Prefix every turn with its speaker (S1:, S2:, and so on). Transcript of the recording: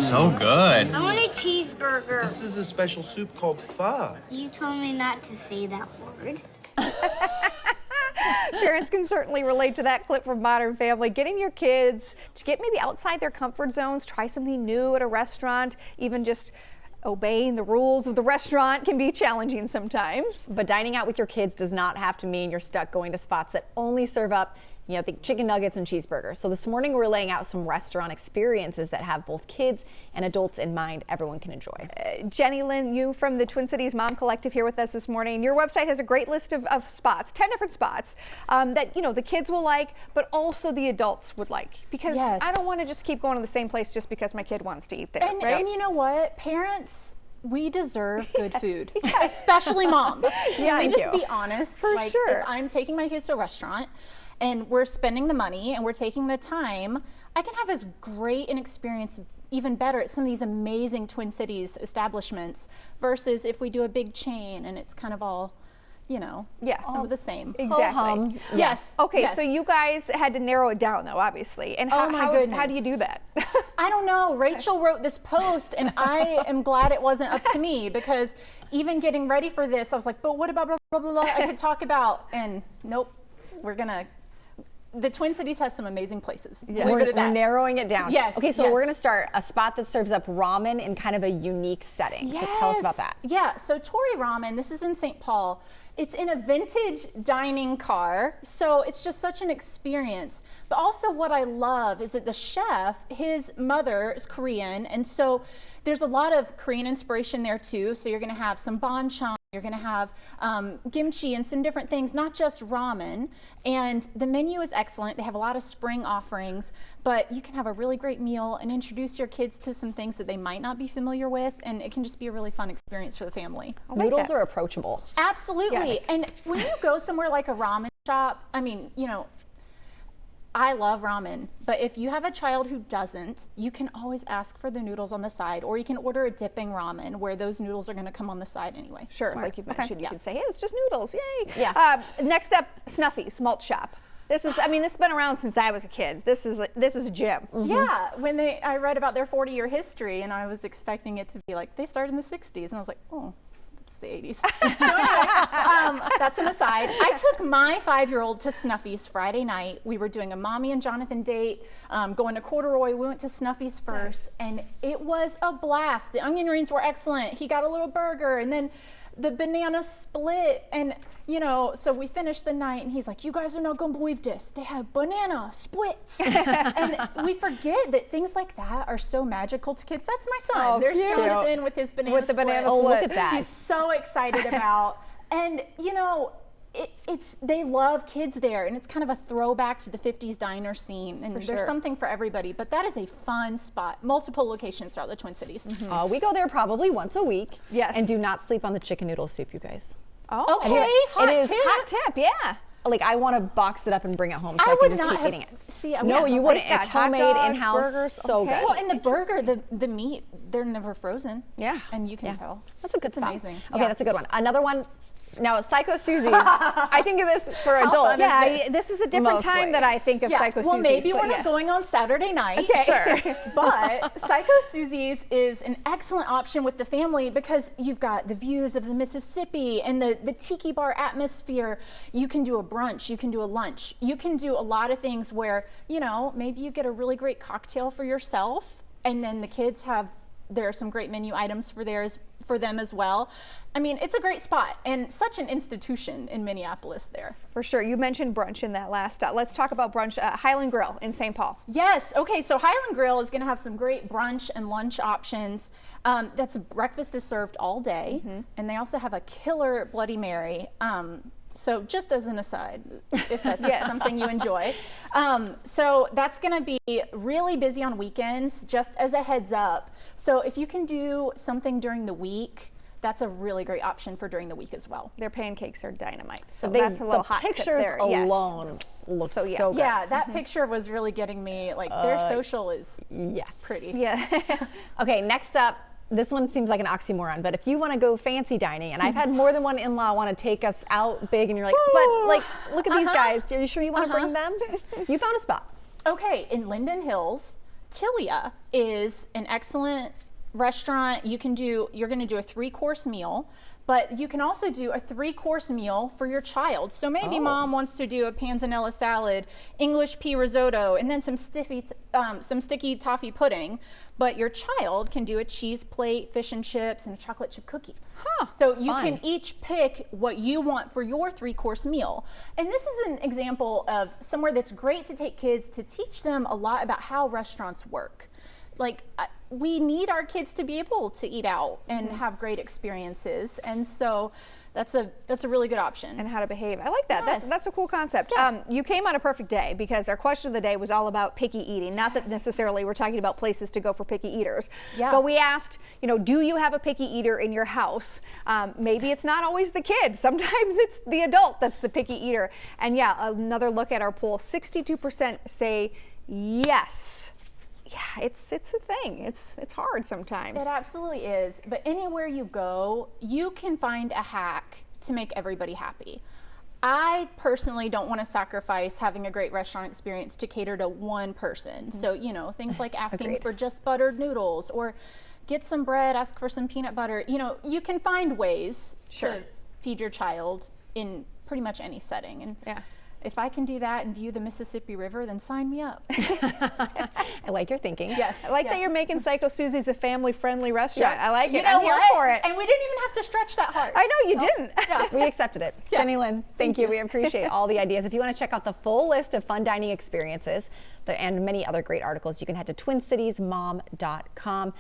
S1: So good.
S2: I want a cheeseburger.
S3: This is a special soup called pho.
S2: You told me not to say that word.
S4: Parents can certainly relate to that clip from Modern Family. Getting your kids to get maybe outside their comfort zones, try something new at a restaurant, even just obeying the rules of the restaurant can be challenging sometimes.
S5: But dining out with your kids does not have to mean you're stuck going to spots that only serve up, you know, think chicken nuggets and cheeseburgers. So this morning we're laying out some restaurant experiences that have both kids and adults in mind everyone can enjoy.
S4: Jenny Lynn, you from the Twin Cities Mom Collective here with us this morning. Your website has a great list of spots, 10 different spots that, you know, the kids will like, but also the adults would like. Because I don't want to just keep going to the same place just because my kid wants to eat there.
S6: And you know what? Parents, we deserve good food, especially moms.
S5: Yeah,
S6: Can we just be honest?
S4: For sure.
S6: If I'm taking my kids to a restaurant and we're spending the money and we're taking the time, I can have as great an experience, even better, at some of these amazing Twin Cities establishments versus if we do a big chain and it's kind of all, you know, some of the same.
S4: Exactly.
S6: Yes.
S4: Okay, so you guys had to narrow it down though, obviously. And how do you do that?
S6: I don't know. Rachel wrote this post and I am glad it wasn't up to me, because even getting ready for this, I was like, but what about blah, blah, blah, blah I could talk about, and nope, the Twin Cities has some amazing places.
S5: Yeah. We're narrowing it down.
S6: Yes.
S5: Okay, so we're going to start a spot that serves up ramen in kind of a unique setting.
S6: Yes.
S5: So tell us about that.
S6: Yeah, so Tori Ramen, this is in St. Paul. It's in a vintage dining car, so it's just such an experience. But also what I love is that the chef, his mother is Korean, and so there's a lot of Korean inspiration there too. So you're going to have some banchan, you're going to have kimchi and some different things, not just ramen. And the menu is excellent. They have a lot of spring offerings, but you can have a really great meal and introduce your kids to some things that they might not be familiar with, and it can just be a really fun experience for the family.
S5: Noodles are approachable.
S6: Absolutely.
S5: Yes.
S6: And when you go somewhere like a ramen shop, I mean, you know, I love ramen, but if you have a child who doesn't, you can always ask for the noodles on the side, or you can order a dipping ramen where those noodles are going to come on the side anyway.
S4: Sure, like you mentioned, you can say, hey, it's just noodles, yay.
S5: Yeah.
S4: Next up, Snuffys, malt shop. This is, I mean, this has been around since I was a kid. This is a gem.
S6: Yeah, when I read about their 40-year history, and I was expecting it to be like, they started in the 60s, and I was like, oh. It's the 80s. So anyway, that's an aside. I took my 5-year-old to Snuffys Friday night. We were doing a Mommy and Jonathan date, going to Corduroy. We went to Snuffys first, and it was a blast. The onion rings were excellent. He got a little burger, and then the banana split, and you know, so we finished the night, and he's like, you guys are not gonna believe this. They have banana splits. And we forget that things like that are so magical to kids. That's my son.
S4: Oh,
S6: There's
S4: cute.
S6: Jonathan with his banana split.
S5: Oh, look at that.
S6: He's so excited about, and you know, they love kids there, and it's kind of a throwback to the 50s diner scene, and there's something for everybody. But that is a fun spot. Multiple locations throughout the Twin Cities.
S5: We go there probably once a week.
S4: Yes.
S5: And do not sleep on the chicken noodle soup, you guys.
S4: Oh,
S6: okay.
S4: Hot tip, yeah.
S5: Like, I want to box it up and bring it home so I
S6: would
S5: can just
S6: not
S5: keep
S6: have,
S5: eating it.
S6: See,
S5: No, you wouldn't. It's
S4: hot
S5: homemade,
S4: dogs,
S5: in-house,
S4: burgers,
S5: so good.
S6: Well, and the burger, the meat, they're never frozen.
S4: Yeah.
S6: And you can tell.
S5: That's a good
S6: It's
S5: spot.
S6: amazing.
S5: Okay, that's a good one. Another one. Now, Psycho Susies. I think of this for adults.
S4: Yeah, this is a different time that I think of Psycho Susies.
S6: Well, maybe we're not going on Saturday night.
S4: Okay.
S6: Sure. But Psycho Susies is an excellent option with the family because you've got the views of the Mississippi and the tiki bar atmosphere. You can do a brunch. You can do a lunch. You can do a lot of things where, you know, maybe you get a really great cocktail for yourself, and then the kids there are some great menu items for them as well. I mean, it's a great spot and such an institution in Minneapolis there.
S4: For sure. You mentioned brunch in that last. Let's talk about brunch. Highland Grill in St. Paul.
S6: Yes. Okay. So Highland Grill is going to have some great brunch and lunch options. Breakfast is served all day, and they also have a killer Bloody Mary. So just as an aside, if that's something you enjoy. So that's going to be really busy on weekends, just as a heads up. So if you can do something during the week, that's a really great option for during the week as well.
S4: Their pancakes are dynamite. So that's a little hot tip
S5: pictures
S4: there.
S5: alone look so good.
S6: Yeah, that picture was really getting me, like, their social is pretty.
S4: Yeah.
S5: Okay, next up. This one seems like an oxymoron, but if you want to go fancy dining, and I've had more than one in-law want to take us out big, and you're like, but like, look at these guys. Are you sure you want to bring them? You found a spot.
S6: Okay, in Linden Hills, Tilia is an excellent restaurant. You're going to do a 3-course meal, but you can also do a 3-course meal for your child. So maybe mom wants to do a panzanella salad, English pea risotto, and then some sticky toffee pudding, but your child can do a cheese plate, fish and chips, and a chocolate chip cookie. So you can each pick what you want for your 3-course meal. And this is an example of somewhere that's great to take kids to teach them a lot about how restaurants work. Like, we need our kids to be able to eat out and have great experiences, and so that's a really good option.
S4: And how to behave. I like that.
S6: Yes.
S4: That's a cool concept.
S6: Yeah.
S4: You came on a perfect day because our question of the day was all about picky eating. Not that necessarily we're talking about places to go for picky eaters, but we asked, do you have a picky eater in your house? Maybe it's not always the kid. Sometimes it's the adult that's the picky eater. And yeah, another look at our poll. 62% say yes. Yeah, it's a thing. It's hard sometimes.
S6: It absolutely is. But anywhere you go, you can find a hack to make everybody happy. I personally don't want to sacrifice having a great restaurant experience to cater to one person. So, things like asking for just buttered noodles, or get some bread, ask for some peanut butter. You can find ways to feed your child in pretty much any setting. And if I can do that and view the Mississippi River, then sign me up.
S5: I like your thinking.
S6: Yes.
S4: I like that you're making Psycho Susie's a family-friendly restaurant.
S6: Yeah.
S4: I like it.
S6: You know
S4: I'm here for it.
S6: And we didn't even have to stretch that hard.
S4: I know you didn't.
S6: Yeah.
S5: We accepted it. Jenny Lynn, thank you. We appreciate all the ideas. If you want to check out the full list of fun dining experiences and many other great articles, you can head to TwinCitiesMom.com.